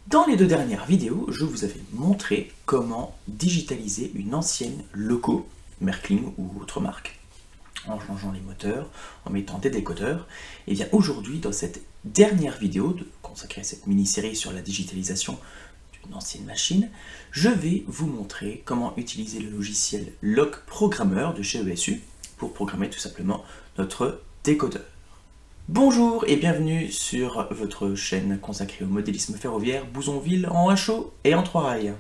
Dans les deux dernières vidéos, je vous avais montré comment digitaliser une ancienne loco, Märklin ou autre marque, en changeant les moteurs, en mettant des décodeurs. Et bien aujourd'hui, dans cette dernière vidéo consacrée à cette mini-série sur la digitalisation d'une ancienne machine, je vais vous montrer comment utiliser le logiciel Loc Programmeur de chez ESU pour programmer tout simplement notre décodeur. Bonjour et bienvenue sur votre chaîne consacrée au modélisme ferroviaire Bouzonville en HO et en 3 rails.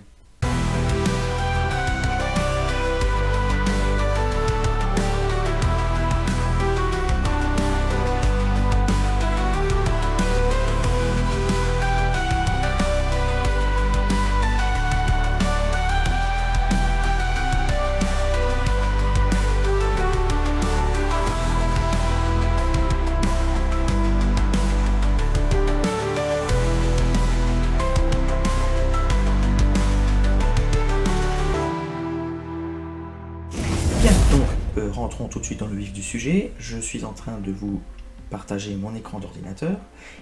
Bien, donc rentrons tout de suite dans le vif du sujet. Je suis en train de vous partager mon écran d'ordinateur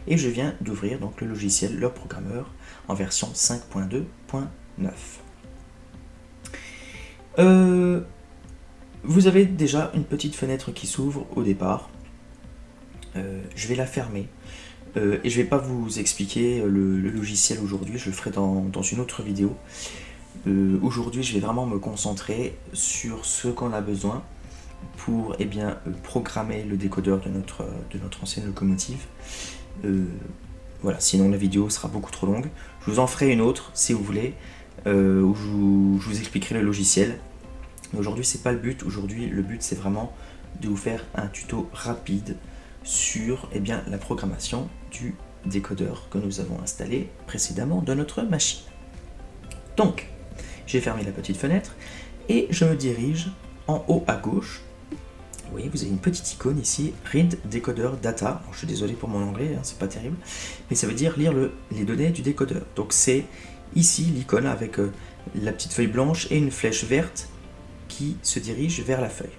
et je viens d'ouvrir donc le logiciel Loc Programmeur en version 5.2.9. Vous avez déjà une petite fenêtre qui s'ouvre au départ. Je vais la fermer et je ne vais pas vous expliquer le logiciel aujourd'hui, je le ferai dans une autre vidéo. Aujourd'hui, je vais vraiment me concentrer sur ce qu'on a besoin pour programmer le décodeur de notre ancienne locomotive. Voilà, sinon la vidéo sera beaucoup trop longue. Je vous en ferai une autre si vous voulez, où je vous expliquerai le logiciel. Mais aujourd'hui, c'est pas le but. Aujourd'hui, le but c'est vraiment de vous faire un tuto rapide sur la programmation du décodeur que nous avons installé précédemment dans notre machine. Donc, j'ai fermé la petite fenêtre et je me dirige en haut à gauche. Vous voyez, vous avez une petite icône ici, Read Decoder Data. Alors, je suis désolé pour mon anglais, c'est pas terrible, mais ça veut dire lire les données du décodeur. Donc c'est ici l'icône avec la petite feuille blanche et une flèche verte qui se dirige vers la feuille.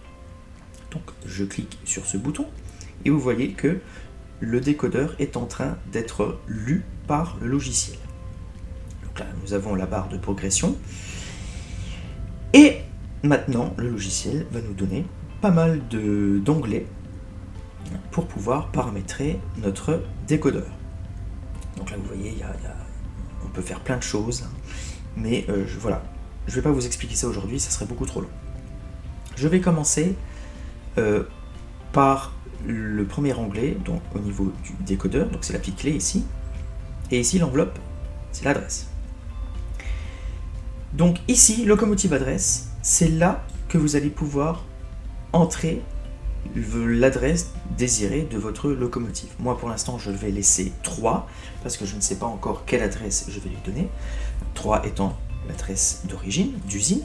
Donc je clique sur ce bouton et vous voyez que le décodeur est en train d'être lu par le logiciel. Donc là, nous avons la barre de progression. Et maintenant, le logiciel va nous donner pas mal d'onglets pour pouvoir paramétrer notre décodeur. Donc là, vous voyez, on peut faire plein de choses, mais voilà, je ne vais pas vous expliquer ça aujourd'hui, ça serait beaucoup trop long. Je vais commencer par le premier onglet, donc au niveau du décodeur, donc c'est la petite clé ici, et ici l'enveloppe, c'est l'adresse. Donc ici, locomotive adresse, c'est là que vous allez pouvoir entrer l'adresse désirée de votre locomotive. Moi pour l'instant je vais laisser 3 parce que je ne sais pas encore quelle adresse je vais lui donner. 3 étant l'adresse d'origine, d'usine.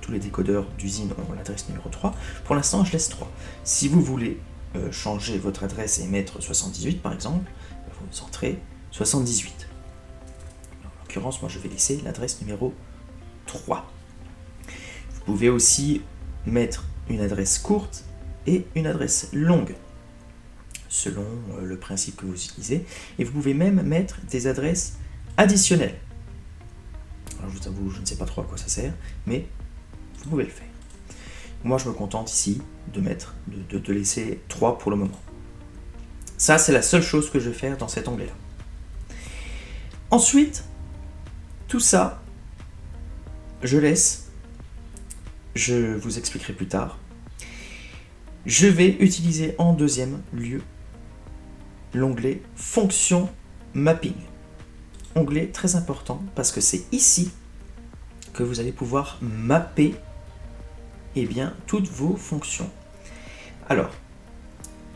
Tous les décodeurs d'usine ont l'adresse numéro 3. Pour l'instant je laisse 3. Si vous voulez changer votre adresse et mettre 78 par exemple, vous entrez 78. En l'occurrence moi je vais laisser l'adresse numéro 3. Vous pouvez aussi mettre une adresse courte et une adresse longue, selon le principe que vous utilisez. Et vous pouvez même mettre des adresses additionnelles. Alors je vous avoue, je ne sais pas trop à quoi ça sert, mais vous pouvez le faire. Moi je me contente ici de laisser 3 pour le moment. Ça c'est la seule chose que je vais faire dans cet onglet là. Ensuite, tout ça, je laisse. Je vous expliquerai plus tard. Je vais utiliser en deuxième lieu l'onglet Fonction Mapping. Onglet très important parce que c'est ici que vous allez pouvoir mapper toutes vos fonctions. Alors,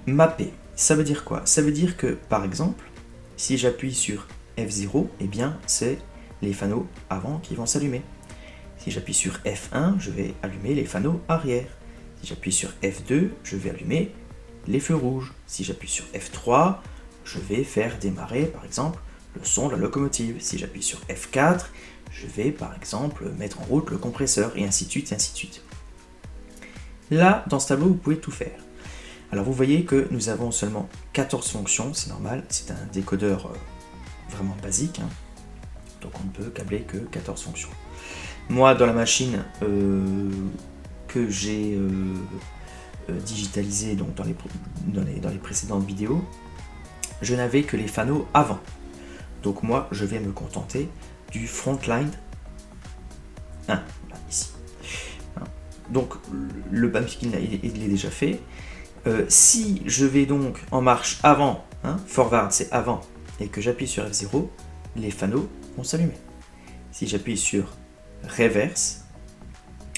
mapper, ça veut dire quoi? Ça veut dire que, par exemple, si j'appuie sur F0, c'est les fanaux avant qui vont s'allumer. Si j'appuie sur F1, je vais allumer les fanaux arrière. Si j'appuie sur F2, je vais allumer les feux rouges. Si j'appuie sur F3, je vais faire démarrer, par exemple, le son de la locomotive. Si j'appuie sur F4, je vais, par exemple, mettre en route le compresseur, et ainsi de suite, et ainsi de suite. Là, dans ce tableau, vous pouvez tout faire. Alors, vous voyez que nous avons seulement 14 fonctions, c'est normal, c'est un décodeur vraiment basique, hein. Donc on ne peut câbler que 14 fonctions. Moi, dans la machine que j'ai digitalisée donc dans les précédentes vidéos, je n'avais que les fanaux avant. Donc moi, je vais me contenter du Frontline 1, là, ici. Donc le pumpkin il est déjà fait. Si je vais donc en marche avant, forward c'est avant, et que j'appuie sur F0, les fanaux vont s'allumer. Si j'appuie sur reverse,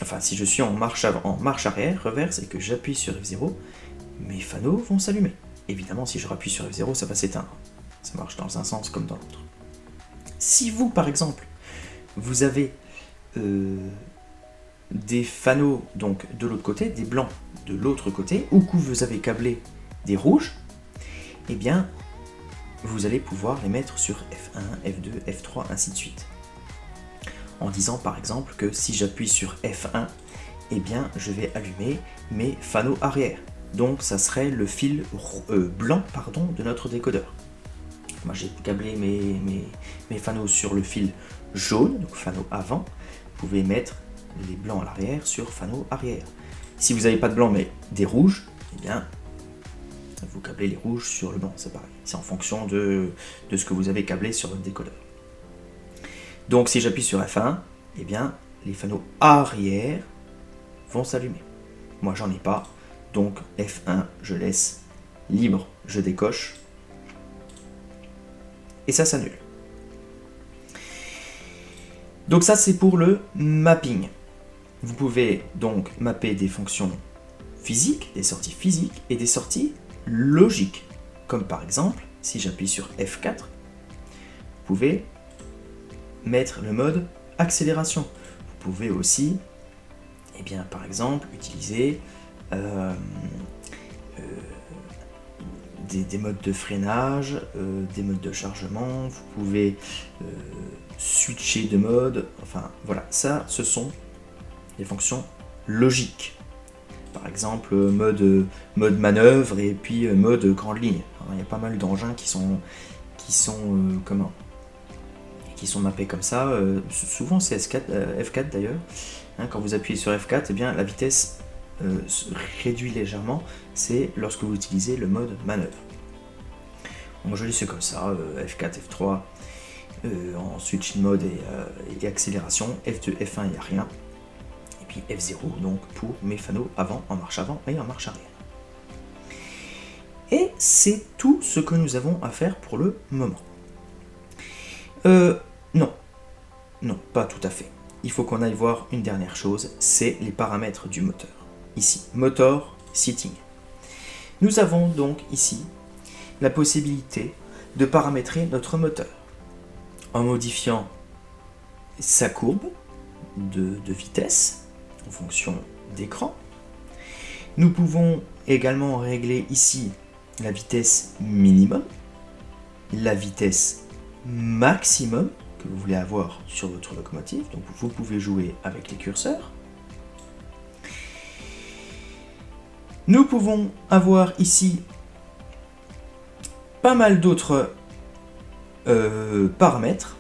enfin si je suis en marche arrière, reverse, et que j'appuie sur F0, mes fanaux vont s'allumer. Évidemment, si je rappuie sur F0, ça va s'éteindre. Ça marche dans un sens comme dans l'autre. Si vous, par exemple, vous avez des fanaux donc de l'autre côté, des blancs de l'autre côté, ou que vous avez câblé des rouges, eh bien, vous allez pouvoir les mettre sur F1, F2, F3, ainsi de suite. En disant par exemple que si j'appuie sur F1, eh bien, je vais allumer mes fanaux arrière. Donc, ça serait le fil blanc de notre décodeur. Moi, j'ai câblé mes fanaux sur le fil jaune, donc fanaux avant. Vous pouvez mettre les blancs à l'arrière sur fanaux arrière. Si vous n'avez pas de blanc mais des rouges, eh bien, vous câblez les rouges sur le blanc, c'est pareil. C'est en fonction de ce que vous avez câblé sur votre décodeur. Donc, si j'appuie sur F1, eh bien, les fanaux arrière vont s'allumer. Moi, j'en ai pas, donc F1, je laisse libre, je décoche, et ça s'annule. Donc ça, c'est pour le mapping. Vous pouvez donc mapper des fonctions physiques, des sorties physiques et des sorties logiques. Comme par exemple, si j'appuie sur F4, vous pouvez mettre le mode accélération. Vous pouvez aussi, eh bien, par exemple, utiliser des modes de freinage, des modes de chargement. Vous pouvez switcher de mode. Enfin, voilà, ça, ce sont des fonctions logiques. Par exemple, mode manœuvre et puis mode grande ligne. Alors, il y a pas mal d'engins qui sont mappés comme ça. Souvent, c'est F4 d'ailleurs. Quand vous appuyez sur F4, eh bien, la vitesse se réduit légèrement. C'est lorsque vous utilisez le mode manœuvre. Donc, je laisse comme ça, F4, F3, en switch mode et accélération. F2, F1, il n'y a rien. Et puis F0, donc pour mes fanaux avant et en marche arrière. Et c'est tout ce que nous avons à faire pour le moment. Non, pas tout à fait. Il faut qu'on aille voir une dernière chose, c'est les paramètres du moteur. Ici, motor setting. Nous avons donc ici la possibilité de paramétrer notre moteur en modifiant sa courbe de vitesse en fonction d'écran. Nous pouvons également régler ici la vitesse minimum, la vitesse maximum que vous voulez avoir sur votre locomotive. Donc vous pouvez jouer avec les curseurs. Nous pouvons avoir ici pas mal d'autres paramètres,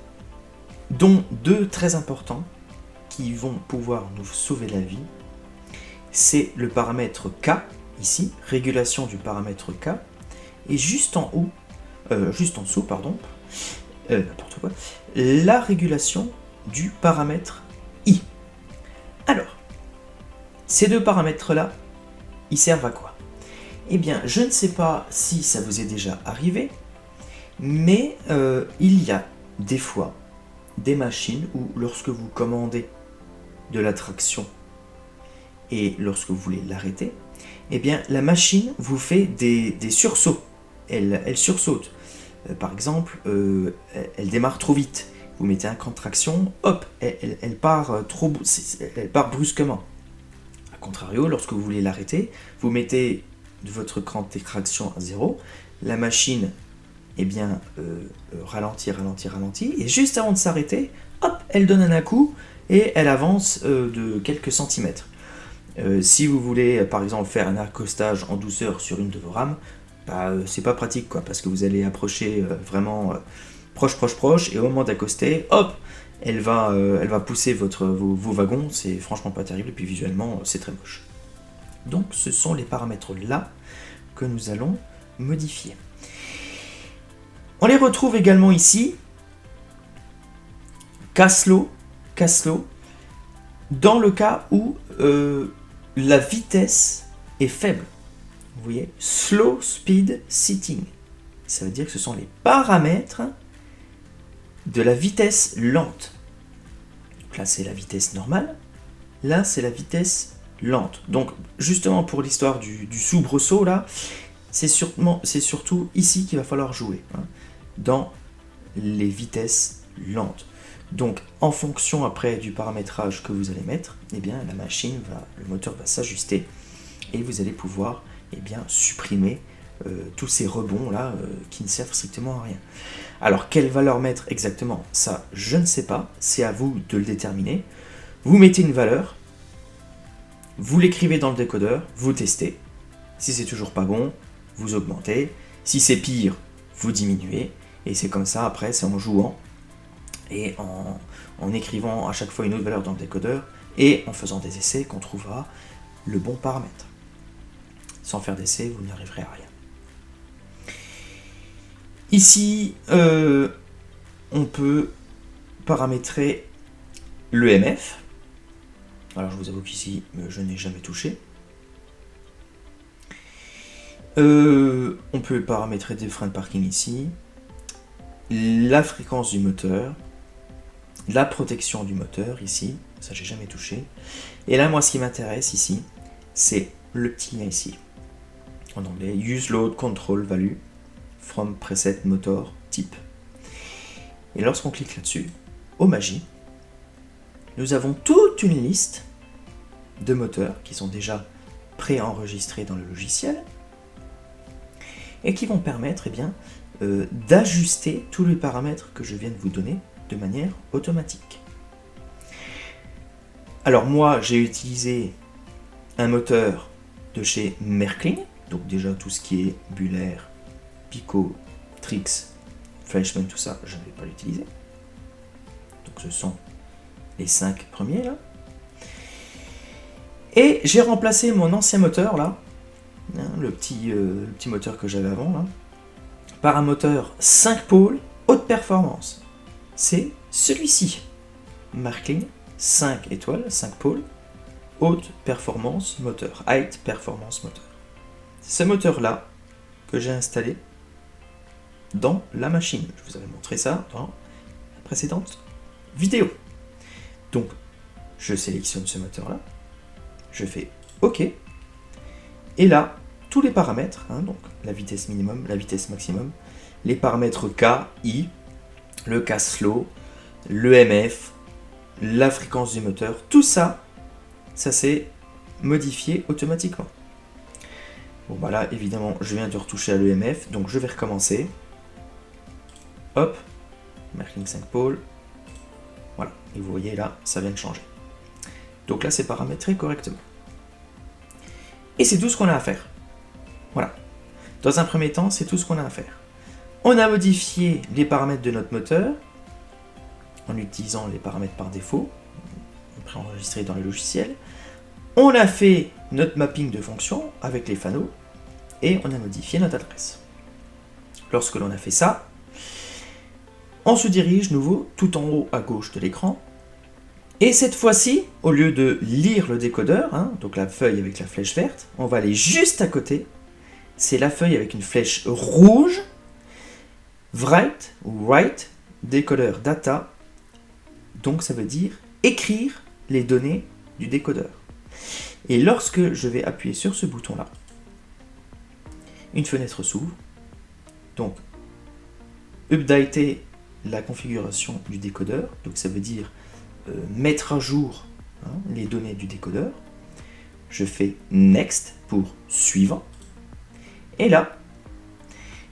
dont deux très importants qui vont pouvoir nous sauver la vie. C'est le paramètre K, ici, régulation du paramètre K, et juste en dessous, n'importe quoi, la régulation du paramètre I. Alors, ces deux paramètres-là, ils servent à quoi? Eh bien, je ne sais pas si ça vous est déjà arrivé, mais il y a des fois des machines où lorsque vous commandez de la traction et lorsque vous voulez l'arrêter, eh bien la machine vous fait des sursauts. Elle sursaute. Par exemple, elle démarre trop vite. Vous mettez un cran de traction, hop, elle part brusquement. A contrario, lorsque vous voulez l'arrêter, vous mettez votre cran de traction à 0, la machine ralentit, et juste avant de s'arrêter, hop, elle donne un coup et elle avance de quelques centimètres. Si vous voulez par exemple faire un accostage en douceur sur une de vos rames, c'est pas pratique parce que vous allez approcher vraiment proche, et au moment d'accoster, hop, elle va pousser vos wagons, c'est franchement pas terrible, et puis visuellement, c'est très moche. Donc ce sont les paramètres là que nous allons modifier. On les retrouve également ici, Caslow, dans le cas où la vitesse est faible. Vous voyez, slow speed setting. Ça veut dire que ce sont les paramètres de la vitesse lente. Donc là, c'est la vitesse normale. Là, c'est la vitesse lente. Donc, justement, pour l'histoire du soubresaut, là, c'est surtout ici qu'il va falloir jouer, hein, dans les vitesses lentes. Donc, en fonction après du paramétrage que vous allez mettre, eh bien, le moteur va s'ajuster et vous allez pouvoir supprimer tous ces rebonds là qui ne servent strictement à rien. Alors, quelle valeur mettre exactement? Ça, je ne sais pas. C'est à vous de le déterminer. Vous mettez une valeur, vous l'écrivez dans le décodeur, vous testez. Si c'est toujours pas bon, vous augmentez. Si c'est pire, vous diminuez. Et c'est comme ça, après, c'est en jouant et en écrivant à chaque fois une autre valeur dans le décodeur et en faisant des essais qu'on trouvera le bon paramètre. Sans faire d'essai, vous n'arriverez à rien. Ici, on peut paramétrer l'EMF. Alors je vous avoue qu'ici, je n'ai jamais touché. On peut paramétrer des freins de parking ici, la fréquence du moteur, la protection du moteur ici, ça j'ai jamais touché. Et là, moi, ce qui m'intéresse ici, c'est le petit lien ici. En anglais, Use Load Control Value from Preset Motor Type. Et lorsqu'on clique là-dessus, au Magie, nous avons toute une liste de moteurs qui sont déjà préenregistrés dans le logiciel et qui vont permettre d'ajuster tous les paramètres que je viens de vous donner de manière automatique. Alors moi, j'ai utilisé un moteur de chez Märklin, donc déjà tout ce qui est Buller, Pico, Trix, Fleischmann, tout ça, je ne vais pas l'utiliser. Donc ce sont les 5 premiers là. Et j'ai remplacé mon ancien moteur là, hein, le petit moteur que j'avais avant là, par un moteur 5 pôles haute performance. C'est celui-ci, Märklin 5 étoiles, 5 pôles, haute performance moteur, high performance moteur. C'est ce moteur là que j'ai installé dans la machine. Je vous avais montré ça dans la précédente vidéo. Donc, je sélectionne ce moteur-là, je fais OK, et là, tous les paramètres, hein, donc la vitesse minimum, la vitesse maximum, les paramètres K, I, le Caslow, l'EMF, la fréquence du moteur, tout ça, ça s'est modifié automatiquement. Bon, bah là, évidemment, je viens de retoucher à l'EMF, donc je vais recommencer. Hop, Märklin 5 pôles. Voilà, et vous voyez là, ça vient de changer. Donc là, c'est paramétré correctement. Et c'est tout ce qu'on a à faire. Voilà. Dans un premier temps, c'est tout ce qu'on a à faire. On a modifié les paramètres de notre moteur en utilisant les paramètres par défaut, préenregistrés dans le logiciel. On a fait notre mapping de fonctions avec les fanaux et on a modifié notre adresse. Lorsque l'on a fait ça, on se dirige nouveau tout en haut à gauche de l'écran. Et cette fois-ci, au lieu de lire le décodeur, hein, donc la feuille avec la flèche verte, on va aller juste à côté. C'est la feuille avec une flèche rouge, write ou write, décodeur data. Donc ça veut dire écrire les données du décodeur. Et lorsque je vais appuyer sur ce bouton-là, une fenêtre s'ouvre. Donc, updater la configuration du décodeur. Donc ça veut dire mettre à jour, hein, les données du décodeur. Je fais Next pour suivant. Et là,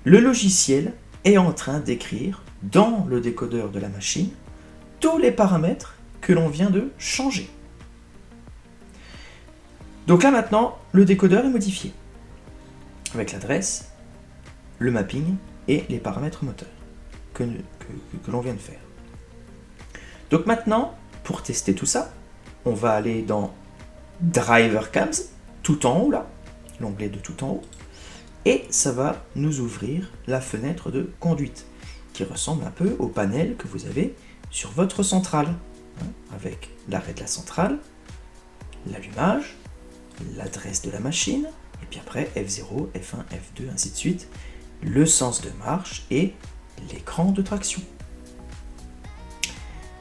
le logiciel est en train d'écrire dans le décodeur de la machine tous les paramètres que l'on vient de changer. Donc là maintenant, le décodeur est modifié avec l'adresse, le mapping et les paramètres moteurs que l'on vient de faire. Donc maintenant, pour tester tout ça, on va aller dans Driver Cams, tout en haut là, l'onglet de tout en haut, et ça va nous ouvrir la fenêtre de conduite, qui ressemble un peu au panel que vous avez sur votre centrale, avec l'arrêt de la centrale, l'allumage, l'adresse de la machine, et puis après F0, F1, F2, ainsi de suite, le sens de marche et l'écran de traction.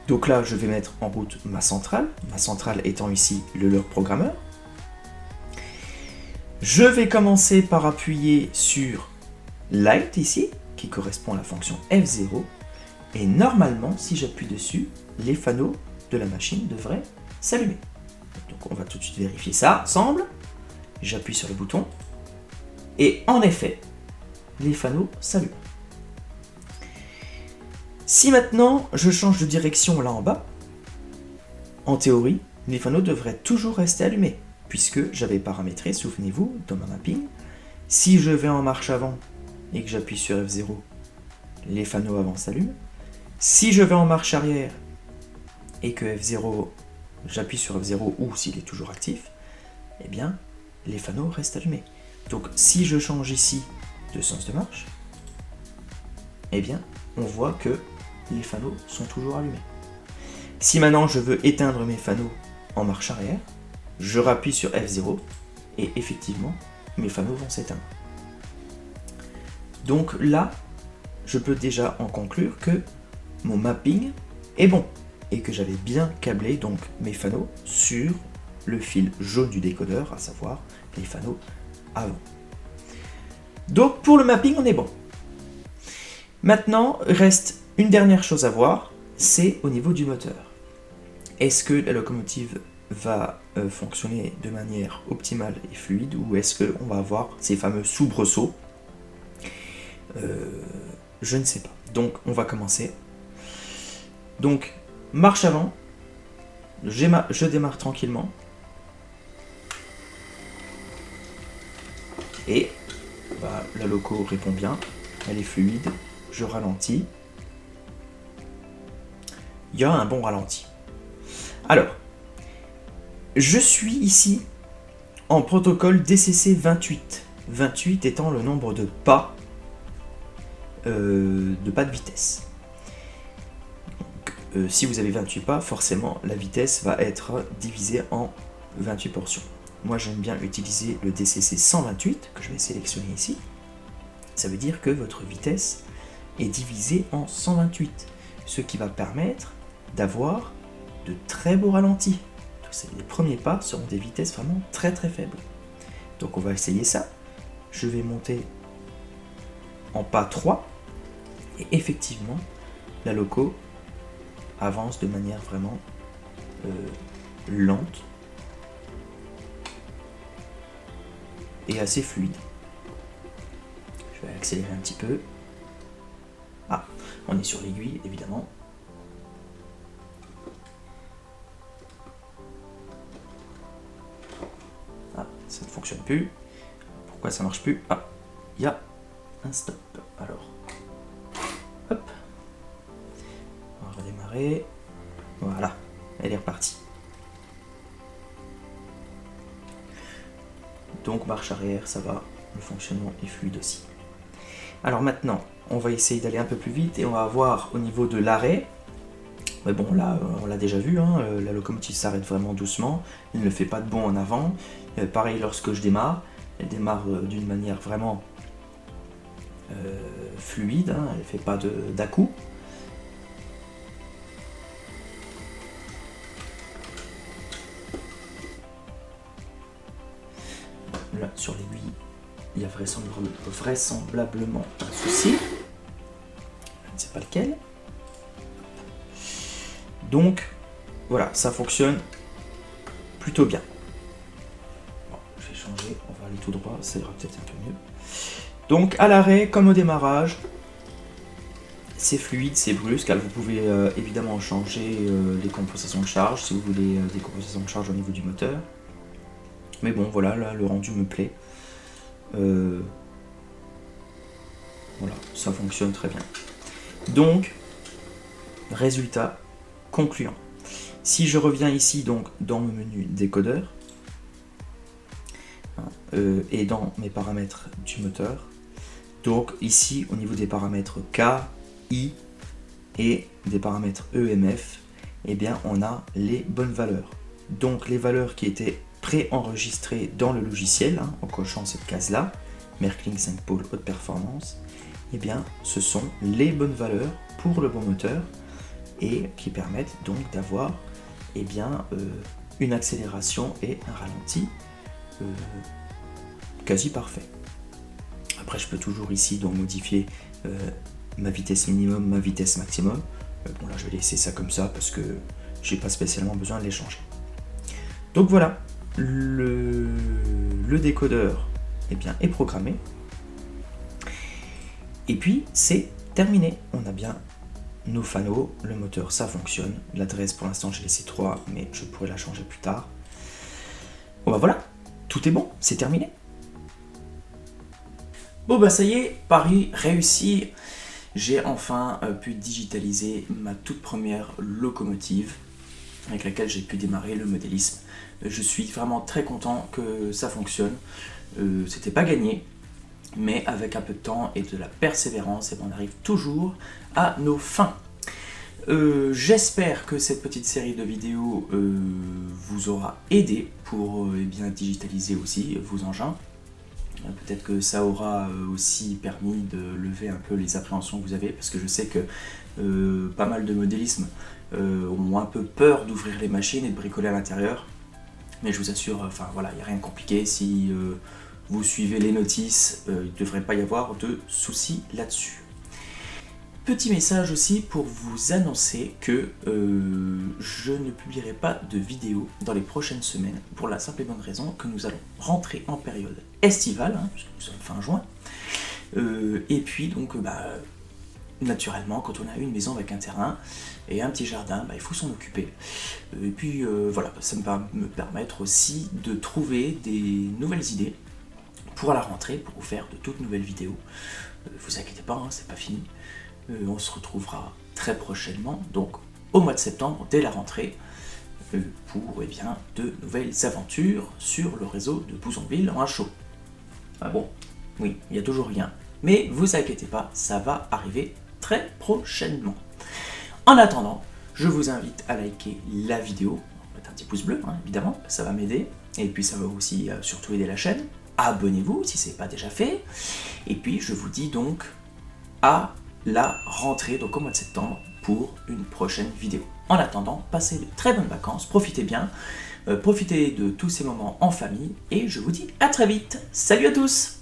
Donc là, je vais mettre en route ma centrale étant ici le leurre programmeur. Je vais commencer par appuyer sur Light ici, qui correspond à la fonction F0, et normalement, si j'appuie dessus, les fanaux de la machine devraient s'allumer. Donc on va tout de suite vérifier ça ensemble. J'appuie sur le bouton, et en effet, les fanaux s'allument. Si maintenant je change de direction là en bas, en théorie, les fanaux devraient toujours rester allumés, puisque j'avais paramétré, souvenez-vous, dans ma mapping, si je vais en marche avant et que j'appuie sur F0, les fanaux avant s'allument. Si je vais en marche arrière et que F0, j'appuie sur F0 ou s'il est toujours actif, eh bien, les fanaux restent allumés. Donc si je change ici de sens de marche, eh bien, on voit que les fanaux sont toujours allumés. Si maintenant je veux éteindre mes fanaux en marche arrière, je rappuie sur F0 et effectivement, mes fanaux vont s'éteindre. Donc là, je peux déjà en conclure que mon mapping est bon et que j'avais bien câblé donc mes fanaux sur le fil jaune du décodeur, à savoir les fanaux avant. Donc pour le mapping, on est bon. Maintenant, reste une dernière chose à voir, c'est au niveau du moteur. Est-ce que la locomotive va fonctionner de manière optimale et fluide, ou est-ce qu'on va avoir ces fameux soubresauts? Je ne sais pas. Donc on va commencer. Donc marche avant, je démarre tranquillement. Et la loco répond bien, elle est fluide, je ralentis. Il y a un bon ralenti. Alors, je suis ici en protocole DCC 28. 28 étant le nombre de pas de vitesse. Donc, si vous avez 28 pas, forcément la vitesse va être divisée en 28 portions. Moi j'aime bien utiliser le DCC 128 que je vais sélectionner ici. Ça veut dire que votre vitesse est divisée en 128, ce qui va permettre d'avoir de très beaux ralentis. Les premiers pas seront des vitesses vraiment très très faibles. Donc on va essayer ça. Je vais monter en pas 3 et effectivement la loco avance de manière vraiment lente et assez fluide. Je vais accélérer un petit peu. Ah, on est sur l'aiguille évidemment. Ah, ça ne fonctionne plus. Pourquoi ça marche plus? Ah, il y a un stop. Alors, hop. On va redémarrer. Voilà, elle est repartie. Donc marche arrière, ça va. Le fonctionnement est fluide aussi. Alors maintenant, on va essayer d'aller un peu plus vite et on va voir au niveau de l'arrêt. Mais bon, là, on l'a déjà vu, hein, la locomotive s'arrête vraiment doucement. Elle ne fait pas de bond en avant. Pareil lorsque je démarre. Elle démarre d'une manière vraiment fluide. Hein, elle ne fait pas d'à-coup. Là, sur l'aiguille, il y a vraisemblablement un souci. Je ne sais pas lequel. Donc, voilà, ça fonctionne plutôt bien. Bon, je vais changer, on va aller tout droit, ça ira peut-être un peu mieux. Donc, à l'arrêt, comme au démarrage, c'est fluide, c'est brusque. Alors, vous pouvez évidemment changer les compensations de charge, si vous voulez des compensations de charge au niveau du moteur. Mais bon, voilà, là, le rendu me plaît. Voilà, ça fonctionne très bien. Donc, résultat concluant. Si je reviens ici donc dans mon menu décodeur et dans mes paramètres du moteur, donc ici au niveau des paramètres K, I et des paramètres EMF, eh bien on a les bonnes valeurs. Donc les valeurs qui étaient préenregistrées dans le logiciel, en cochant cette case-là, Merklin 5 pôles haute performance, eh bien ce sont les bonnes valeurs pour le bon moteur et qui permettent donc d'avoir eh bien, une accélération et un ralenti quasi parfait. Après je peux toujours ici donc modifier ma vitesse minimum, ma vitesse maximum. Bon là je vais laisser ça comme ça parce que j'ai pas spécialement besoin de les changer. Donc voilà, le décodeur eh bien, est programmé. Et puis c'est terminé. On a bien nos fanaux, le moteur ça fonctionne. L'adresse pour l'instant j'ai laissé 3, mais je pourrais la changer plus tard. Bon bah voilà, tout est bon, c'est terminé. Bon bah ça y est, pari réussi. J'ai enfin pu digitaliser ma toute première locomotive avec laquelle j'ai pu démarrer le modélisme. Je suis vraiment très content que ça fonctionne. C'était pas gagné, mais avec un peu de temps et de la persévérance, on arrive toujours à nos fins. J'espère que cette petite série de vidéos vous aura aidé pour bien digitaliser aussi vos engins. Peut-être que ça aura aussi permis de lever un peu les appréhensions que vous avez, parce que je sais que pas mal de modélismes ont un peu peur d'ouvrir les machines et de bricoler à l'intérieur. Mais je vous assure, enfin voilà, il n'y a rien de compliqué. Si vous suivez les notices, il ne devrait pas y avoir de soucis là-dessus. Petit message aussi pour vous annoncer que je ne publierai pas de vidéo dans les prochaines semaines pour la simple et bonne raison que nous allons rentrer en période estivale, puisque nous sommes fin juin. Et puis donc naturellement quand on a une maison avec un terrain et un petit jardin, il faut s'en occuper. Et puis voilà, ça va me permettre aussi de trouver des nouvelles idées pour la rentrée, pour vous faire de toutes nouvelles vidéos. Vous inquiétez pas, c'est pas fini. On se retrouvera très prochainement, donc au mois de septembre, dès la rentrée, pour de nouvelles aventures sur le réseau de Bouzonville en Chaux. Ah bon, oui, il n'y a toujours rien, mais vous inquiétez pas, ça va arriver très prochainement. En attendant, je vous invite à liker la vidéo, mettre un petit pouce bleu, évidemment, ça va m'aider, et puis ça va aussi surtout aider la chaîne. Abonnez-vous si ce n'est pas déjà fait, et puis je vous dis donc à la rentrée, donc au mois de septembre, pour une prochaine vidéo. En attendant, passez de très bonnes vacances, profitez bien, profitez de tous ces moments en famille, et je vous dis à très vite. Salut à tous!